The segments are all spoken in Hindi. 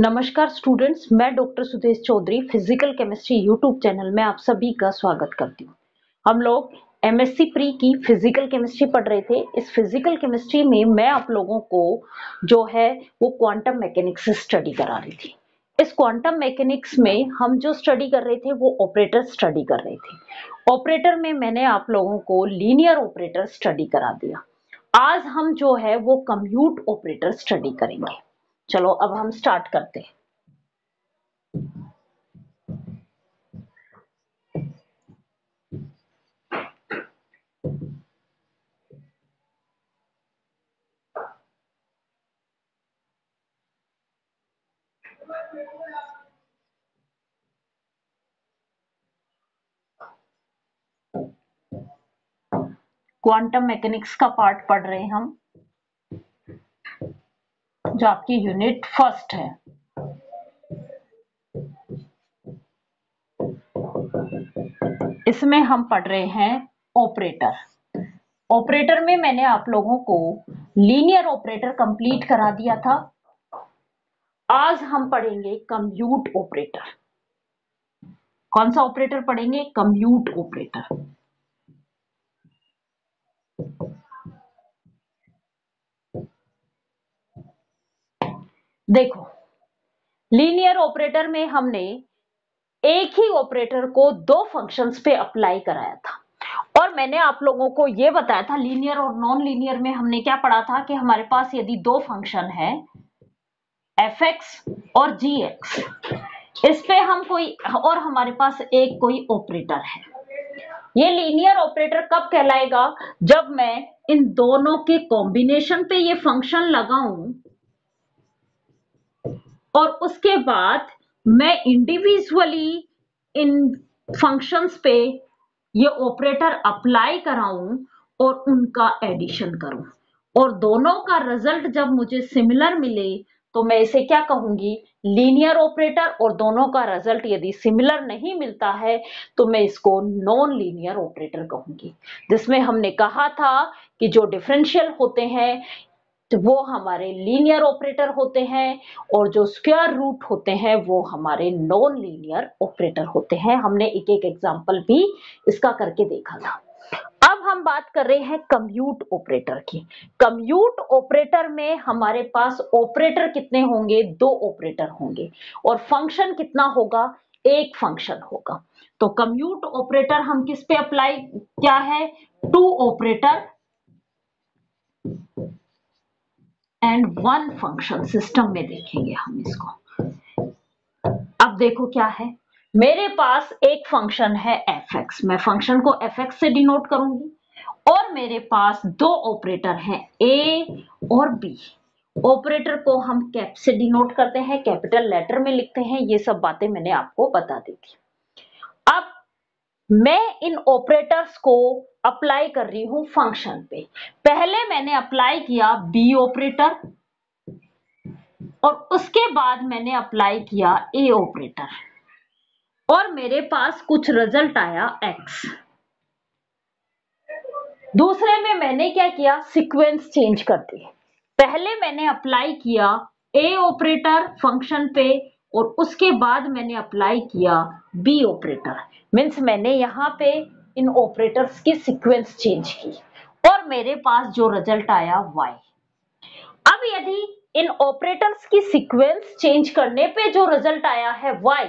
नमस्कार स्टूडेंट्स, मैं doctor Sudesh Chaudhary physical chemistry YouTube channel में आप सभी का स्वागत करती हूँ। हम लोग एमएससी प्री की फिजिकल केमिस्ट्री पढ़ रहे थे। इस फिजिकल केमिस्ट्री में मैं आप लोगों को जो है वो क्वांटम मैकेनिक्स स्टडी करा रही थी। इस क्वांटम मैकेनिक्स में हम जो स्टडी कर रहे थे वो ऑपरेटर स्टडी कर रहे थे। ऑपरेटर में मैंने आप लोगों को लीनियर ऑपरेटर स्टडी करा दिया। आज हम जो है वो कंप्यूट ऑपरेटर स्टडी करेंगे। चलो अब हम स्टार्ट करते हैं। क्वांटम मैकेनिक्स का पार्ट पढ़ रहे हैं हम, जो आपकी यूनिट फर्स्ट है। इसमें हम पढ़ रहे हैं ऑपरेटर। ऑपरेटर में मैंने आप लोगों को लीनियर ऑपरेटर कंप्लीट करा दिया था। आज हम पढ़ेंगे कंप्यूट ऑपरेटर। कौन सा ऑपरेटर पढ़ेंगे? Compute operator. देखो, लीनियर ऑपरेटर में हमने एक ही ऑपरेटर को दो फंक्शंस पे अप्लाई कराया था और मैंने आप लोगों को यह बताया था लीनियर और नॉन लीनियर में हमने क्या पढ़ा था कि हमारे पास यदि दो फंक्शन है fx और gx, इस पे हम कोई और हमारे पास एक कोई ऑपरेटर है। ये लीनियर ऑपरेटर कब कहलाएगा? जब मैं इन दोनों के कॉम्बिनेशन पे ये फंक्शन लगाऊं और उसके बाद मैं इंडिविजुअली इन फंक्शंस पे ये ऑपरेटर अप्लाई कराऊं और उनका एडिशन करूं और दोनों का रिजल्ट जब मुझे सिमिलर मिले तो मैं इसे क्या कहूंगी? Linear operator. और दोनों का रिजल्ट यदि सिमिलर नहीं मिलता है तो मैं इसको नॉन लीनियर ऑपरेटर कहूंगी। जिसमें हमने कहा था कि जो डिफरेंशियल होते हैं तो वो हमारे लीनियर ऑपरेटर होते हैं और जो स्क्वायर रूट होते हैं वो हमारे नॉन लीनियर ऑपरेटर होते हैं। हमने एक एक एग्जांपल भी इसका करके देखा था। अब हम बात कर रहे हैं कंप्यूट ऑपरेटर की। कंप्यूट ऑपरेटर में हमारे पास ऑपरेटर कितने होंगे? दो ऑपरेटर होंगे और फंक्शन कितना होगा? एक फंक्शन होगा। तो कंप्यूट ऑपरेटर हम किस पे अप्लाई क्या है? Two operator and one function system में देखेंगे हम इसको। अब देखो क्या है, मेरे पास एक फंक्शन है fx, मैं फंक्शन को fx से डिनोट करूंगी और मेरे पास दो ऑपरेटर हैं a और b। ऑपरेटर को हम कैप से डिनोट करते हैं, कैपिटल लेटर में लिखते हैं। ये सब बातें मैंने आपको बता दी थी। अब मैं इन ऑपरेटर्स को अप्लाई कर रही हूं फंक्शन पे। पहले मैंने अप्लाई किया बी ऑपरेटर और उसके बाद मैंने अप्लाई किया ए ऑपरेटर और मेरे पास कुछ रिजल्ट आया x। दूसरे में मैंने क्या किया? सीक्वेंस चेंज कर दी। पहले मैंने अप्लाई किया ए ऑपरेटर फंक्शन पे और उसके बाद मैंने अप्लाई किया बी ऑपरेटर। मीन्स मैंने यहां पे इन ऑपरेटर्स की सीक्वेंस चेंज की और मेरे पास जो रिजल्ट आया y। अब यदि इन ऑपरेटर्स की सीक्वेंस चेंज करने पे जो रिजल्ट आया है y,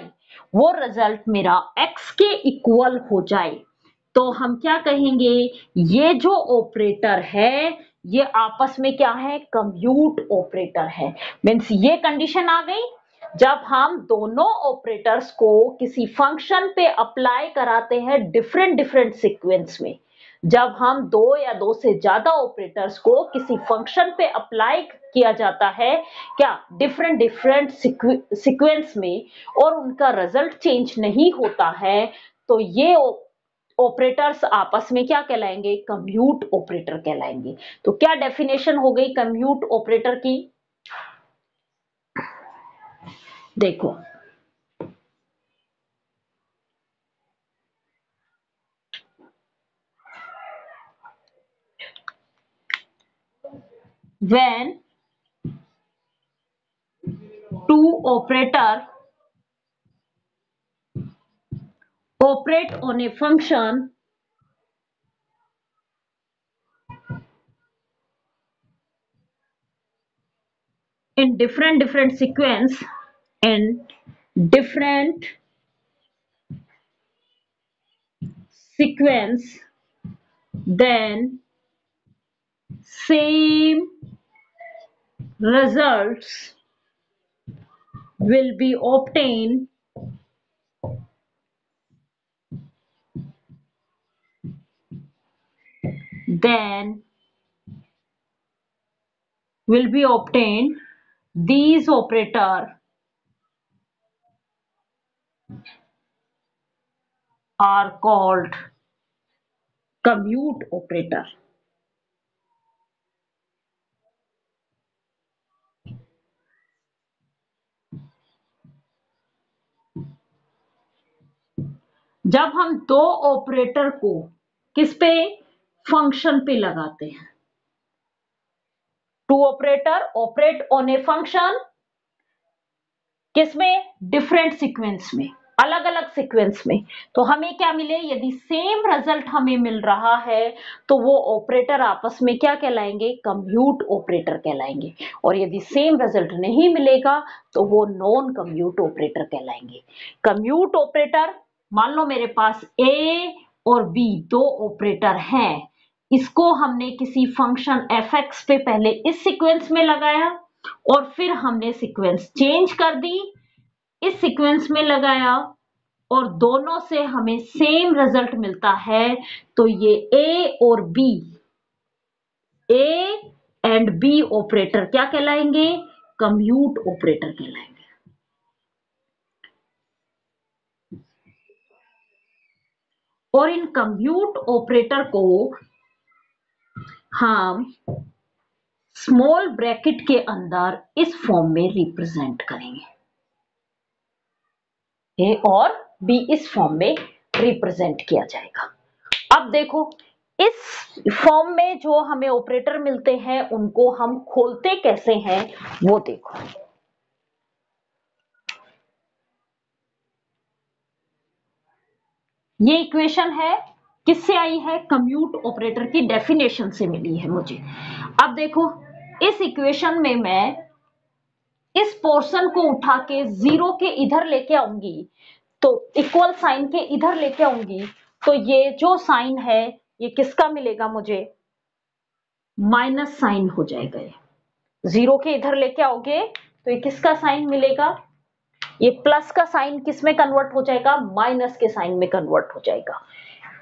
वो रिजल्ट मेरा x के इक्वल हो जाए तो हम क्या कहेंगे? ये जो ऑपरेटर है ये आपस में क्या है? कंप्यूट ऑपरेटर है। मीन्स ये कंडीशन आ गई जब हम दोनों ऑपरेटर्स को किसी फंक्शन पे अप्लाई कराते हैं डिफरेंट डिफरेंट सीक्वेंस में। जब हम दो या दो से ज्यादा ऑपरेटर्स को किसी फंक्शन पे अप्लाई किया जाता है क्या? डिफरेंट डिफरेंट सीक्वेंस में और उनका रिजल्ट चेंज नहीं होता है तो ये ऑपरेटर्स आपस में क्या कहलाएंगे? कंप्यूट ऑपरेटर कहलाएंगे। तो क्या डेफिनेशन हो गई कंप्यूट ऑपरेटर की? देखो, when two two operator operate on a function in different sequence, in different sequence, then same results will be obtained then will be obtained. These operator are called commute operator. जब हम दो ऑपरेटर को किस पे, फंक्शन पे लगाते हैं, two operator operate on a function, किसमें, डिफरेंट सीक्वेंस में, अलग अलग सीक्वेंस में, तो हमें क्या मिले, यदि सेम रिजल्ट हमें मिल रहा है तो वो ऑपरेटर आपस में क्या कहलाएंगे, कम्यूट ऑपरेटर कहलाएंगे, और यदि सेम रिजल्ट नहीं मिलेगा तो वो नॉन कम्यूट ऑपरेटर कहलाएंगे। कम्यूट ऑपरेटर, मान लो मेरे पास ए और बी दो ऑपरेटर हैं, इसको हमने किसी फंक्शन एफ एक्स पे पहले इस सीक्वेंस में लगाया और फिर हमने सीक्वेंस चेंज कर दी, इस सीक्वेंस में लगाया और दोनों से हमें सेम रिजल्ट मिलता है, तो ये ए और B, A and B operator क्या कहलाएंगे, कम्यूट ऑपरेटर कहलाएंगे। और इन कम्यूट ऑपरेटर को हम स्मॉल ब्रैकेट के अंदर इस फॉर्म में रिप्रेजेंट करेंगे, ए और बी इस फॉर्म में रिप्रेजेंट किया जाएगा। अब देखो इस फॉर्म में जो हमें ऑपरेटर मिलते हैं उनको हम खोलते कैसे हैं वो देखो। ये इक्वेशन है, किससे आई है, कम्यूट ऑपरेटर की डेफिनेशन से मिली है मुझे। अब देखो इस इक्वेशन में मैं इस पोर्शन को उठा के जीरो के इधर लेके आऊंगी, तो इक्वल साइन के इधर लेके आऊंगी, तो ये जो साइन है ये किसका मिलेगा मुझे, माइनस साइन हो जाएगा। ये जीरो के इधर लेके आओगे तो ये किसका साइन मिलेगा, ये प्लस का साइन किस में कन्वर्ट हो जाएगा, माइनस के साइन में कन्वर्ट हो जाएगा।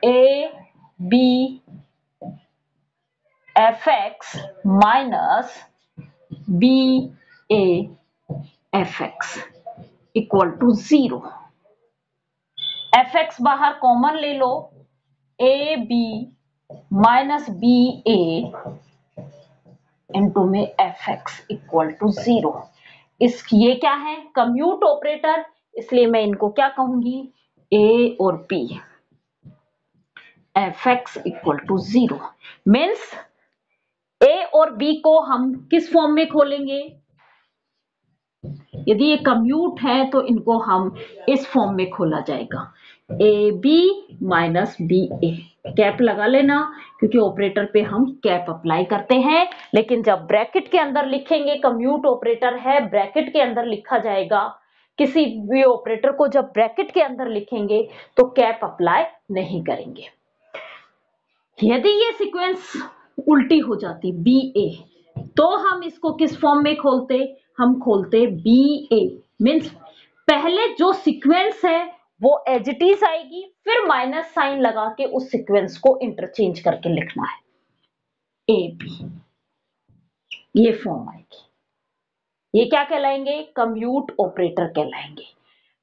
A B F X minus B A F X equal to zero. F X बाहर कॉमन ले लो, A B minus B A into में F X equal to zero. इस ये क्या है, कम्यूट ऑपरेटर, इसलिए मैं इनको क्या कहूंगी, ए और B F X equal to zero. Means A और बी को हम किस फॉर्म में खोलेंगे, यदि ये कम्यूट है तो इनको हम इस फॉर्म में खोला जाएगा, A B minus B A. Cap लगा लेना क्योंकि ऑपरेटर पे हम कैप अप्लाई करते हैं, लेकिन जब ब्रैकेट के अंदर लिखेंगे, कम्यूट ऑपरेटर है ब्रैकेट के अंदर लिखा जाएगा, किसी भी ऑपरेटर को जब ब्रैकेट के अंदर लिखेंगे तो कैप अप्लाई नहीं करेंगे। यदि ये सीक्वेंस उल्टी हो जाती बी ए, तो हम इसको किस फॉर्म में खोलते, हम खोलते बी ए। मीन्स पहले जो सीक्वेंस है वो एज इट इज आएगी, फिर माइनस साइन लगा के उस सीक्वेंस को इंटरचेंज करके लिखना है, ए बी, ये फॉर्म आएगी। ये क्या कहलाएंगे, कम्यूट ऑपरेटर कहलाएंगे।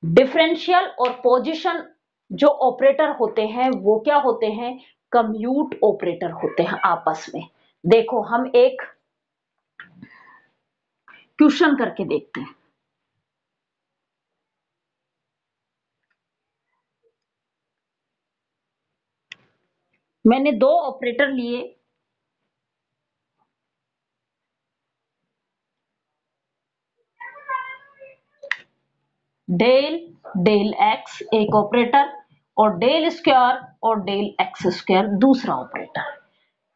डिफरेंशियल और पोजीशन जो ऑपरेटर होते हैं वो क्या होते हैं, कम्यूट ऑपरेटर होते हैं आपस में। देखो हम एक क्वेश्चन करके देखते हैं। मैंने दो ऑपरेटर लिए, डेल डेल एक्स एक ऑपरेटर और डेल स्क्वायर और डेल एक्स स्क्वायर दूसरा ऑपरेटर।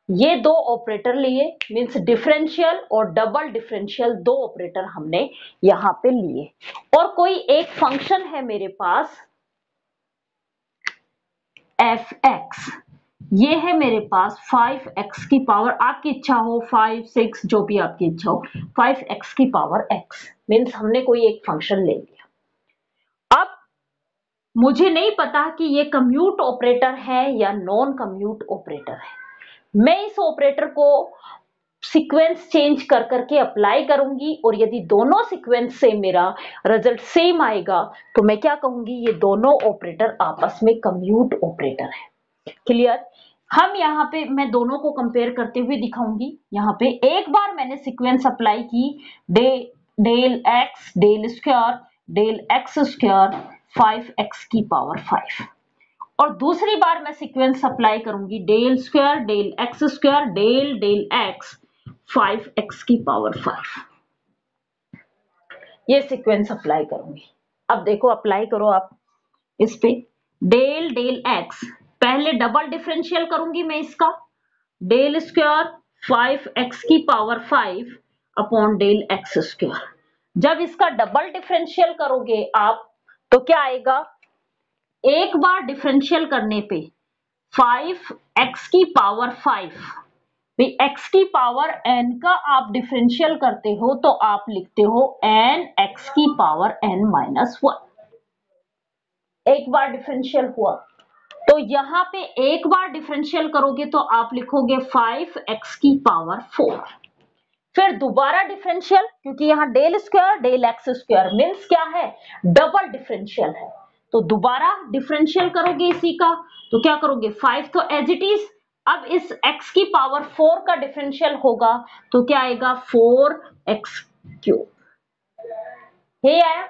ये दो ऑपरेटर लिए, मींस डिफरेंशियल और डबल डिफरेंशियल दो ऑपरेटर हमने यहां पे लिए। और कोई एक फंक्शन है मेरे पास एफ एक्स, ये है मेरे पास 5x की पावर, आपकी इच्छा हो 5 6 जो भी आपकी इच्छा हो, 5x की पावर x, मींस हमने कोई एक फंक्शन ले लिया। अब मुझे नहीं पता कि ये कम्यूट ऑपरेटर है या नॉन कम्यूट ऑपरेटर है। मैं इस ऑपरेटर को सीक्वेंस चेंज कर करके अप्लाई करूंगी और यदि दोनों सीक्वेंस से मेरा रिजल्ट सेम आएगा तो मैं क्या कहूंगी, ये दोनों ऑपरेटर आपस में कम्यूट ऑपरेटर है। क्लियर? हम यहाँ पे मैं दोनों को कंपेयर करते हुए दिखाऊंगी। यहाँ पे एक बार मैंने सीक्वेंस अप्लाई की, del x del square del x square 5x की पावर 5, और दूसरी बार मैं सीक्वेंस अप्लाई करूंगी del square del x square del del x 5x की पावर 5, ये सीक्वेंस अप्लाई करूंगी। अब देखो अप्लाई करो आप इस पे, डेल डेल एक्स, पहले डबल डिफरेंशियल करूंगी मैं इसका, डेल स्क्वायर 5x की power 5 upon del x square. जब इसका डबल डिफरेंशियल करोगे आप तो क्या आएगा, एक बार डिफरेंशियल करने पे 5x की पावर 5, x की पावर n का आप डिफरेंशियल करते हो तो आप लिखते हो n x की पावर n माइनस 1। एक बार डिफरेंशियल हुआ तो यहां पे एक बार डिफरेंशियल करोगे तो आप लिखोगे 5x की पावर 4। फिर दोबारा डिफरेंशियल, क्योंकि यहाँ del square del x square means क्या है, डबल डिफरेंशियल है, तो दोबारा डिफरेंशियल करोगे इसी का तो क्या करोगे, 5 तो एज इट इज, अब इस x की पावर 4 का डिफरेंशियल होगा तो क्या आएगा 4x3। ये आया,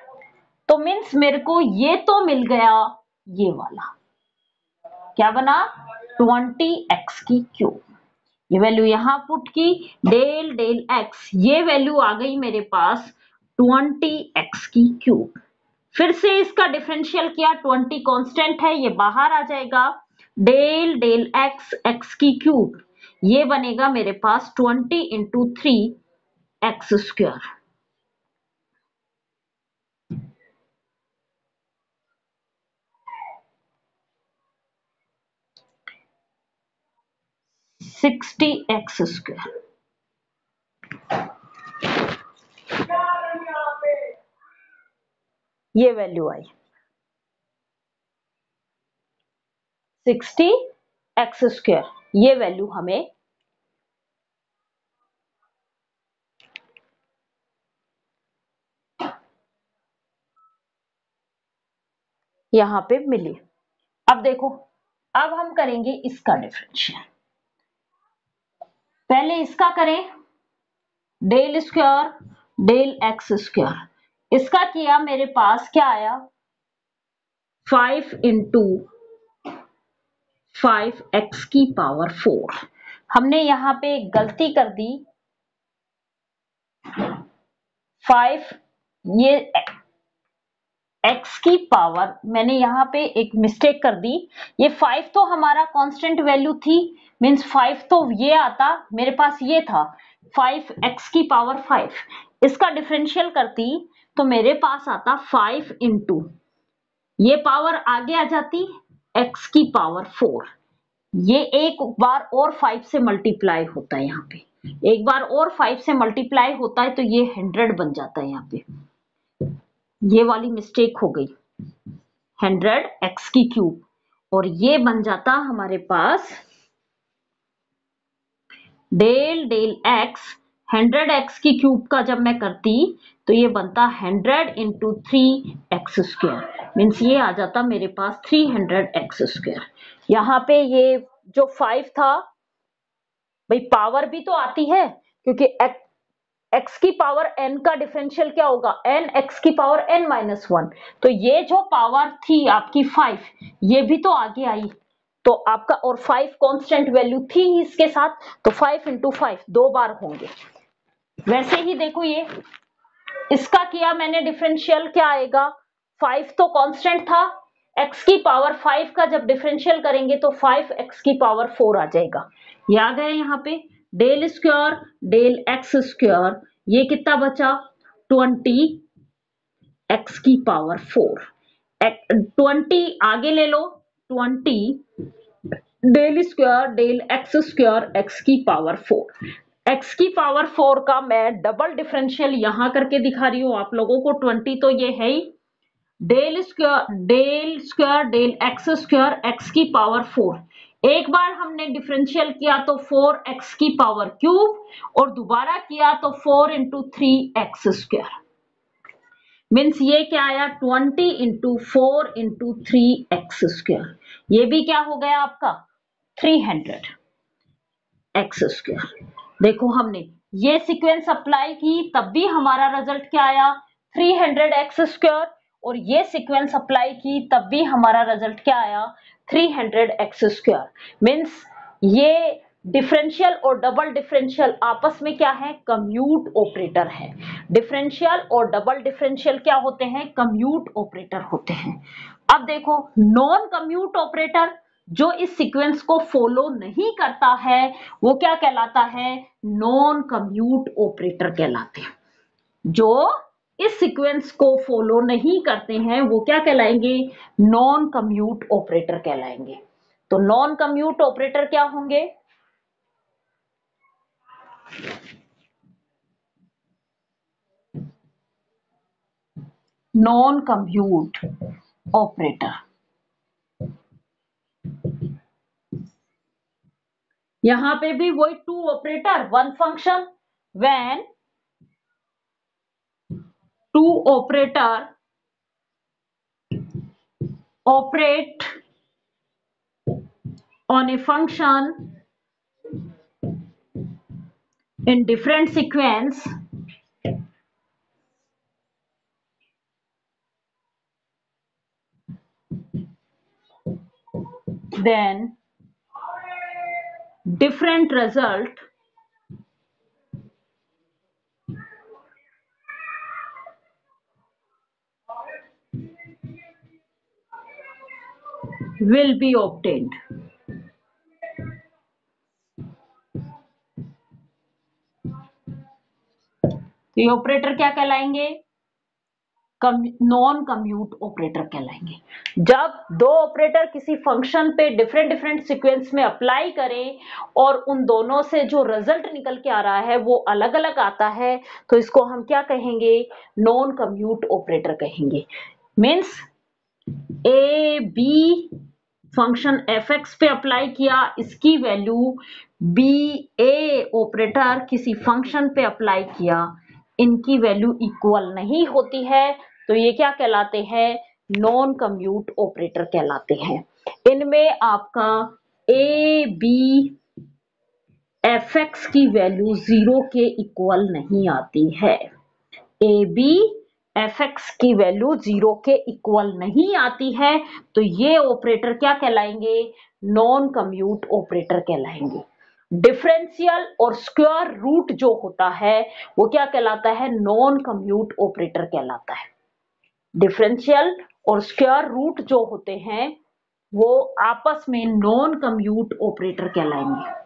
तो मीन्स मेरे को ये तो मिल गया, ये वाला क्या बना 20x3। ये वैल्यू यहां पुट की, डेल डेल एक्स, ये वैल्यू आ गई मेरे पास 20x3। फिर से इसका डिफरेंशियल किया, 20 कांस्टेंट है ये बाहर आ जाएगा, डेल डेल एक्स x3, ये बनेगा मेरे पास 20 इंटू 3x²। $60x²। ये वैल्यू आई 60x², ये वैल्यू हमें यहां पे मिली। अब देखो, अब हम करेंगे इसका डिफरेंशियल। पहले इसका करें, del square del x square, इसका किया मेरे पास क्या आया 5 इंटू 5x की पावर 4। हमने यहां पे एक गलती कर दी, 5 ये x की पावर मैंने यहां पे एक मिस्टेक कर दी, ये 5 तो हमारा कांस्टेंट वैल्यू थी, मींस 5 तो ये आता मेरे पास, ये था 5x की पावर 5, इसका डिफरेंशियल करती तो मेरे पास आता 5 इंटू, ये पावर आगे आ जाती x की पावर 4, ये एक बार और 5 से मल्टीप्लाई होता है, यहाँ पे एक बार और 5 से मल्टीप्लाई होता है तो ये 100 बन जाता है, यहाँ पे ये वाली मिस्टेक हो गई, 100x3, और ये बन जाता हमारे पास डेल डेल एक्स 100x3 का जब मैं करती तो ये बनता 100 इंटू 3x², मीन्स ये आ जाता मेरे पास 300x²। यहाँ पे ये जो 5 था, भाई पावर भी तो आती है, क्योंकि x की पावर n का डिफरेंशियल क्या होगा, n x की पावर n माइनस 1, तो ये जो पावर थी आपकी 5, ये भी तो आगे आई तो आपका, और 5 कांस्टेंट वैल्यू थी इसके साथ, तो 5 इंटू 5 दो बार होंगे। वैसे ही देखो ये इसका किया मैंने डिफरेंशियल, क्या आएगा 5 तो कांस्टेंट था, x की पावर 5 का जब डिफरेंशियल करेंगे तो 5x की पावर 4 आ जाएगा। ये आ गया यहाँ पे del square del x square, ये कितना बचा 20x की पावर 4। 20 आगे ले लो, 20 del square del x square x की पावर 4। एक्स की पावर 4 का मैं डबल डिफरेंशियल यहां करके दिखा रही हूं आप लोगों को। 20 तो ये है ही, डेल स्क्वायर डेल एक्स की पावर 4। एक बार हमने डिफरेंशियल किया तो 4x की पावर क्यूब और दोबारा किया तो 4 इंटू 3x स्क्वायर। मीन्स ये क्या आया 20 इंटू 4 इंटू 3x स्क्वायर। ये भी क्या हो गया आपका 300 एक्स स्क्वायर। देखो हमने ये सीक्वेंस अप्लाई की तब भी हमारा रिजल्ट क्या आया 300 एक्स स्क्वायर, और ये सीक्वेंस अप्लाई की तब भी हमारा रिजल्ट क्या आया 300 एक्स स्क्वायर। मीन्स ये डिफरेंशियल और डबल डिफरेंशियल आपस में क्या है कम्यूट ऑपरेटर है। डिफरेंशियल और डबल डिफरेंशियल क्या होते हैं कम्यूट ऑपरेटर होते हैं। अब देखो नॉन कम्यूट ऑपरेटर जो इस सीक्वेंस को फॉलो नहीं करता है वो क्या कहलाता है नॉन कम्यूट ऑपरेटर कहलाते हैं। जो इस सीक्वेंस को फॉलो नहीं करते हैं वो क्या कहलाएंगे नॉन कम्यूट ऑपरेटर कहलाएंगे। तो नॉन कम्यूट ऑपरेटर क्या होंगे नॉन कम्यूट ऑपरेटर। यहां पे भी वही two operator one function when two operator operate on a function in different sequence, then different result will be obtained। तो ये ऑपरेटर क्या कहलाएंगे नॉन कम्यूट ऑपरेटर कहलाएंगे। जब दो ऑपरेटर किसी फंक्शन पे डिफरेंट डिफरेंट सीक्वेंस में अप्लाई करें और उन दोनों से जो रिजल्ट निकल के आ रहा है वो अलग अलग आता है तो इसको हम क्या कहेंगे नॉन कम्यूट ऑपरेटर कहेंगे। Means A B function f x पे अप्लाई किया इसकी वैल्यू बी ए ऑपरेटर किसी फंक्शन पे अप्लाई किया इनकी वैल्यू इक्वल नहीं होती है तो ये क्या कहलाते हैं नॉन कम्यूट ऑपरेटर कहलाते हैं। इनमें आपका ए बी एफ एक्स की वैल्यू 0 के इक्वल नहीं आती है। ए बी एफ एक्स की वैल्यू 0 के इक्वल नहीं आती है तो ये ऑपरेटर क्या कहलाएंगे नॉन कम्यूट ऑपरेटर कहलाएंगे। डिफरेंशियल और स्क्वायर रूट जो होता है वो क्या कहलाता है नॉन कम्यूट ऑपरेटर कहलाता है। डिफरेंशियल और स्क्वायर रूट जो होते हैं वो आपस में नॉन कम्यूट ऑपरेटर कहलाएंगे।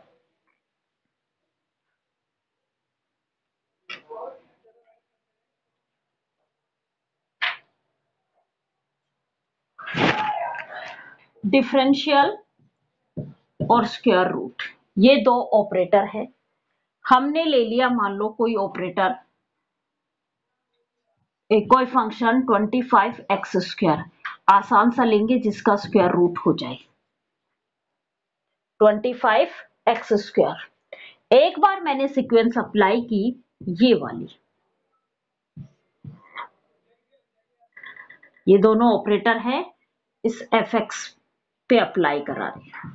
डिफरेंशियल और स्क्वायर रूट ये दो ऑपरेटर है। हमने ले लिया मान लो कोई ऑपरेटर कोई फंक्शन 25x स्क्वायर आसान सा लेंगे जिसका स्क्वायर रूट हो जाए 25x स्क्वायर। एक बार मैंने सीक्वेंस अप्लाई की ये वाली, ये दोनों ऑपरेटर है इस fx पे अप्लाई करा रही है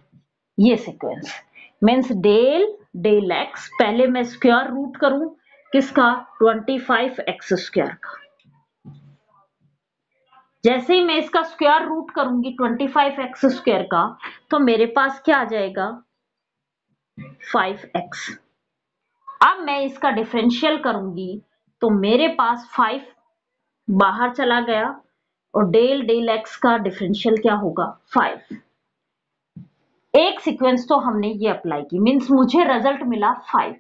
ये sequence. Means del del x पहले मैं स्क्वायर रूट करूं किसका 25x स्क्वायर का। जैसे ही मैं इसका स्क्वायर रूट करूंगी 25x स्क्वायर का तो मेरे पास क्या आ जाएगा 5x। अब मैं इसका डिफरेंशियल करूंगी तो मेरे पास 5 बाहर चला गया और डेल डेल एक्स का डिफरेंशियल क्या होगा 5। एक सीक्वेंस तो हमने ये अप्लाई की, मीन्स मुझे रिजल्ट मिला 5।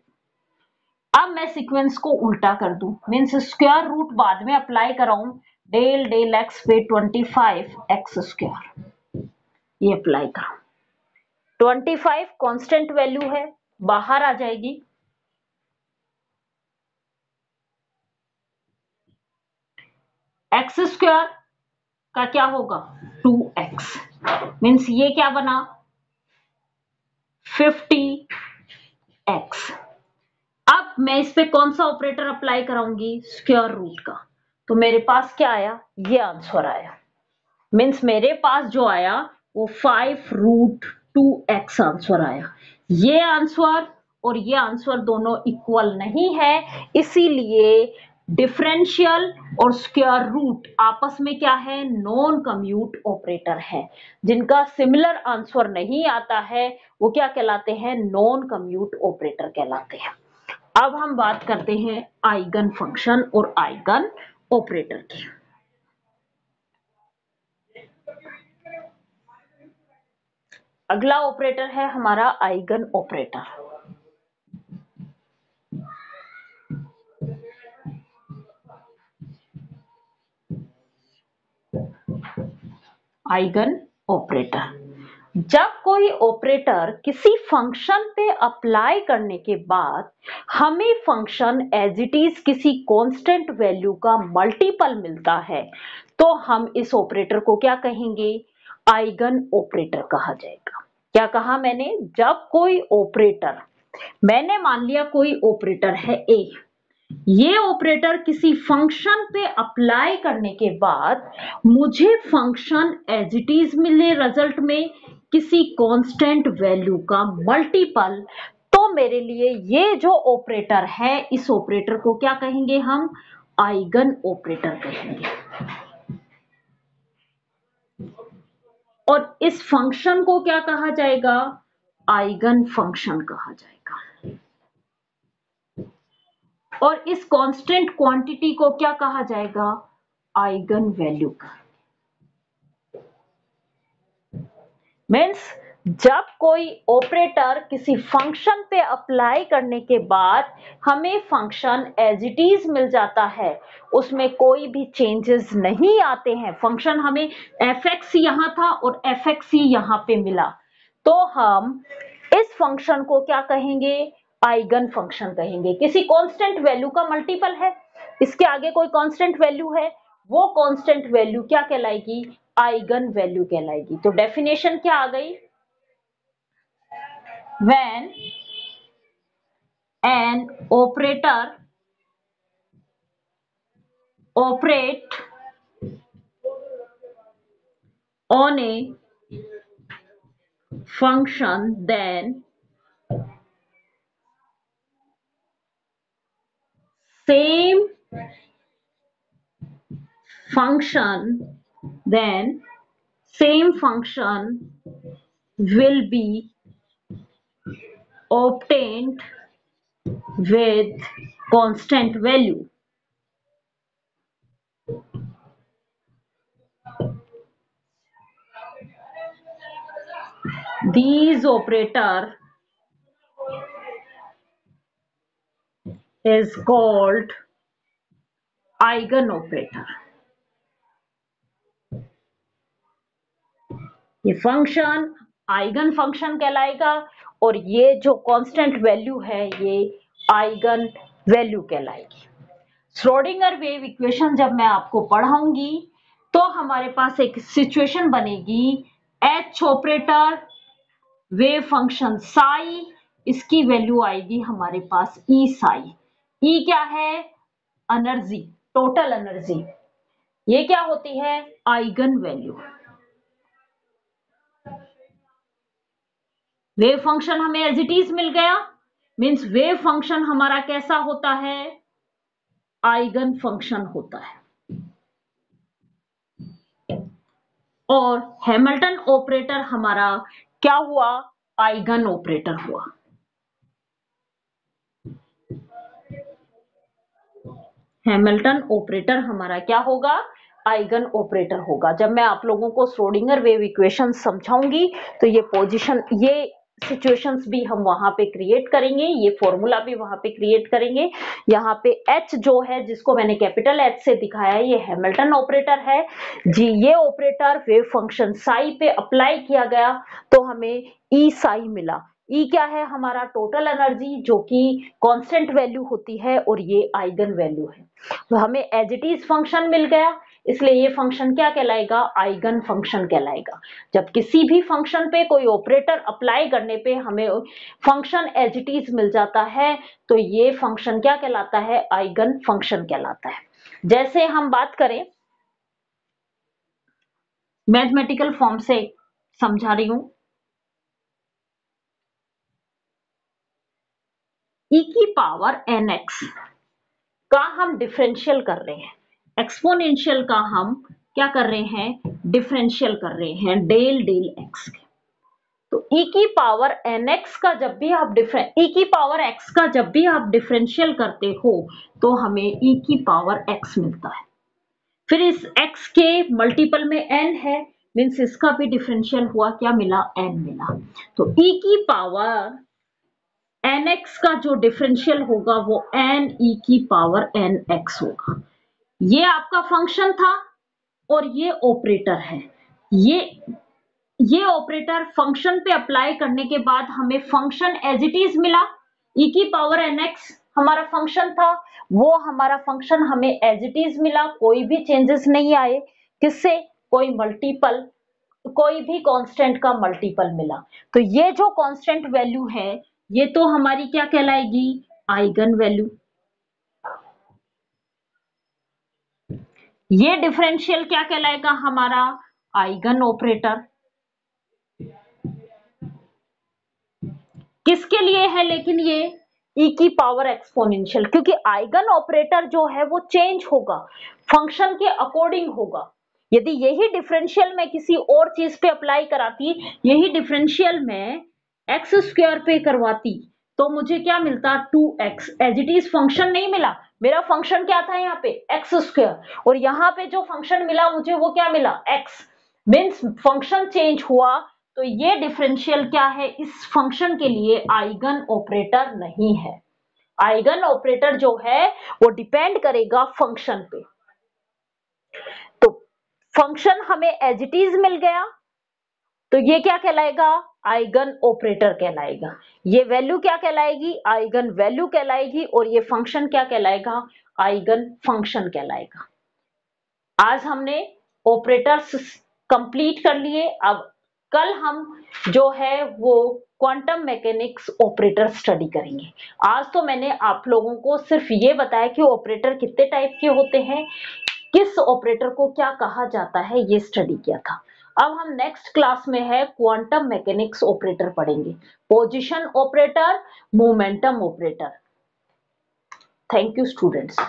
अब मैं सीक्वेंस को उल्टा कर दूं, मीन्स स्क्वायर रूट बाद में अप्लाई कराऊं, डेल डेल एक्स पे 25 एक्स स्क्वायर ये अप्लाई करूं। 25 कांस्टेंट वैल्यू है, बाहर आ जाएगी। एक्स स्क्वायर का क्या होगा 2x, मीन्स ये क्या बना 50x। अब मैं इस पे कौन सा ऑपरेटर अप्लाई कराऊंगी स्क्वायर रूट का, तो मेरे पास क्या आया ये आंसर आया, मीन्स मेरे पास जो आया वो 5√2x आंसर आया। ये आंसर और ये आंसर दोनों इक्वल नहीं है, इसीलिए डिफरेंशियल और स्क्वायर रूट आपस में क्या है नॉन कम्यूट ऑपरेटर है। जिनका सिमिलर आंसर नहीं आता है वो क्या कहलाते हैं नॉन कम्यूट ऑपरेटर कहलाते हैं। अब हम बात करते हैं आइगन फंक्शन और आइगन ऑपरेटर की। अगला ऑपरेटर है हमारा आइगन ऑपरेटर। आइगन ऑपरेटर, जब कोई ऑपरेटर किसी फंक्शन पे अप्लाई करने के बाद हमें फंक्शन एज इट इज किसी कांस्टेंट वैल्यू का मल्टीपल मिलता है तो हम इस ऑपरेटर को क्या कहेंगे आइगन ऑपरेटर कहा जाएगा। क्या कहा मैंने, जब कोई ऑपरेटर, मैंने मान लिया कोई ऑपरेटर है ए, ये ऑपरेटर किसी फंक्शन पे अप्लाई करने के बाद मुझे फंक्शन एज इट इज मिले रिजल्ट में किसी कांस्टेंट वैल्यू का मल्टीपल, तो मेरे लिए ये जो ऑपरेटर है इस ऑपरेटर को क्या कहेंगे हम आइगन ऑपरेटर कहेंगे। और इस फंक्शन को क्या कहा जाएगा आइगन फंक्शन कहा जाएगा। और इस कांस्टेंट क्वांटिटी को क्या कहा जाएगा आइगन वैल्यू का। मीन्स जब कोई ऑपरेटर किसी फंक्शन पे अप्लाई करने के बाद हमें फंक्शन एज इट इज मिल जाता है, उसमें कोई भी चेंजेस नहीं आते हैं, फंक्शन हमें fx यहां था और fx यहां पे मिला, तो हम इस फंक्शन को क्या कहेंगे आइगन फंक्शन कहेंगे। किसी कांस्टेंट वैल्यू का मल्टीपल है, इसके आगे कोई कांस्टेंट वैल्यू है, वो कांस्टेंट वैल्यू क्या कहलाएगी आइगन वैल्यू कहलाएगी। तो डेफिनेशन क्या आ गई, when an operator operate on a function then same function will be obtained with constant value. These operator is called eigen operator. ये फंक्शन आइगन फंक्शन कहलाएगा और ये जो कांस्टेंट वैल्यू है ये आइगन वैल्यू कहलाएगी। श्रोडिंगर वेव इक्वेशन जब मैं आपको पढ़ाऊंगी तो हमारे पास एक सिचुएशन बनेगी H operator wave function psi, इसकी वैल्यू आएगी हमारे पास ई साई। ई क्या है एनर्जी, टोटल एनर्जी, ये क्या होती है आइगन वैल्यू। वेव फंक्शन हमें एज इट इज मिल गया, मीन्स वेव फंक्शन हमारा कैसा होता है आइगन फंक्शन होता है। और हैमिल्टन ऑपरेटर हमारा क्या हुआ आइगन ऑपरेटर हुआ। हैमिल्टन ऑपरेटर हमारा क्या होगा आइगन ऑपरेटर होगा। जब मैं आप लोगों को श्रोडिंगर वेव इक्वेशन समझाऊंगी तो ये पोजीशन, ये सिचुएशंस भी हम वहां पे क्रिएट करेंगे, ये फॉर्मूला भी वहां पे क्रिएट करेंगे। यहाँ पे H जो है, जिसको मैंने कैपिटल H से दिखाया है, ये हैमिल्टन ऑपरेटर है जी। ये ऑपरेटर वेव फंक्शन साई पे अप्लाई किया गया तो हमें ई साई मिला। ई क्या है? हमारा टोटल एनर्जी, जो कि कांस्टेंट वैल्यू होती है, और ये आइगन वैल्यू है। तो हमें एज इट इज फंक्शन मिल गया, इसलिए ये फंक्शन क्या कहलाएगा? आइगन फंक्शन कहलाएगा। जब किसी भी फंक्शन पे कोई ऑपरेटर अप्लाई करने पे हमें फंक्शन एज इट इज मिल जाता है तो ये फंक्शन क्या कहलाता है? आइगन फंक्शन कहलाता है। जैसे हम बात करें, मैथमेटिकल फॉर्म से समझा रही हूं, e की पावर nx का हम डिफरेंशियल कर रहे हैं, एक्सपोनेंशियल का हम क्या कर रहे हैं? डिफरेंशियल कर रहे हैं, डेल डेल x के। तो e की पावर nx का जब भी आप e की पावर x का जब भी आप डिफरेंशियल करते हो तो हमें e की पावर x मिलता है। फिर इस x के मल्टीपल में n है, मीन्स इसका भी डिफरेंशियल हुआ, क्या मिला? n मिला। तो e की पावर nx का जो डिफरेंशियल होगा वो n e की पावर nx होगा। ये आपका फंक्शन था और ये ऑपरेटर है। ये ऑपरेटर फंक्शन पे अप्लाई करने के बाद हमें फंक्शन एज इट इज मिला। e की पावर nx हमारा फंक्शन था, वो हमारा फंक्शन हमें एज इट इज मिला, कोई भी चेंजेस नहीं आए। किससे? कोई मल्टीपल, कोई भी कांस्टेंट का मल्टीपल मिला। तो ये जो कांस्टेंट वैल्यू है ये तो हमारी क्या कहलाएगी? Eigen value. ये डिफरेंशियल क्या कहलाएगा? हमारा आइगन ऑपरेटर। किसके लिए है लेकिन ये? e की पावर एक्सपोनेंशियल, क्योंकि आइगन ऑपरेटर जो है वो चेंज होगा, फंक्शन के अकॉर्डिंग होगा। यदि यही डिफरेंशियल मैं किसी और चीज पे अप्लाई कराती, यही डिफरेंशियल मैं एक्स स्क्वायर पे करवाती तो मुझे क्या मिलता? 2x। As it is function नहीं मिला, मेरा फंक्शन क्या था यहाँ पे? एक्स स्क्वायर, और यहाँ पे जो फंक्शन मिला मुझे वो क्या मिला? x। मीन्स फंक्शन चेंज हुआ, तो ये डिफरेंशियल क्या है? इस फंक्शन के लिए आइगन ऑपरेटर नहीं है। आइगन ऑपरेटर जो है वो डिपेंड करेगा फंक्शन पे। तो फंक्शन हमें एज इट इज मिल गया तो ये क्या कहलाएगा? आइगन ऑपरेटर कहलाएगा। ये वैल्यू क्या कहलाएगी? आइगन वैल्यू कहलाएगी। और ये फंक्शन क्या कहलाएगा? आइगन फंक्शन कहलाएगा। आज हमने ऑपरेटर्स कंप्लीट कर लिए। अब कल हम जो है वो क्वांटम मैकेनिक्स ऑपरेटर स्टडी करेंगे। आज तो मैंने आप लोगों को सिर्फ ये बताया कि ऑपरेटर कितने टाइप के होते हैं, किस ऑपरेटर को क्या कहा जाता है, ये स्टडी किया था। अब हम नेक्स्ट क्लास में है क्वांटम मैकेनिक्स ऑपरेटर पढ़ेंगे, position operator, momentum operator. Thank you students.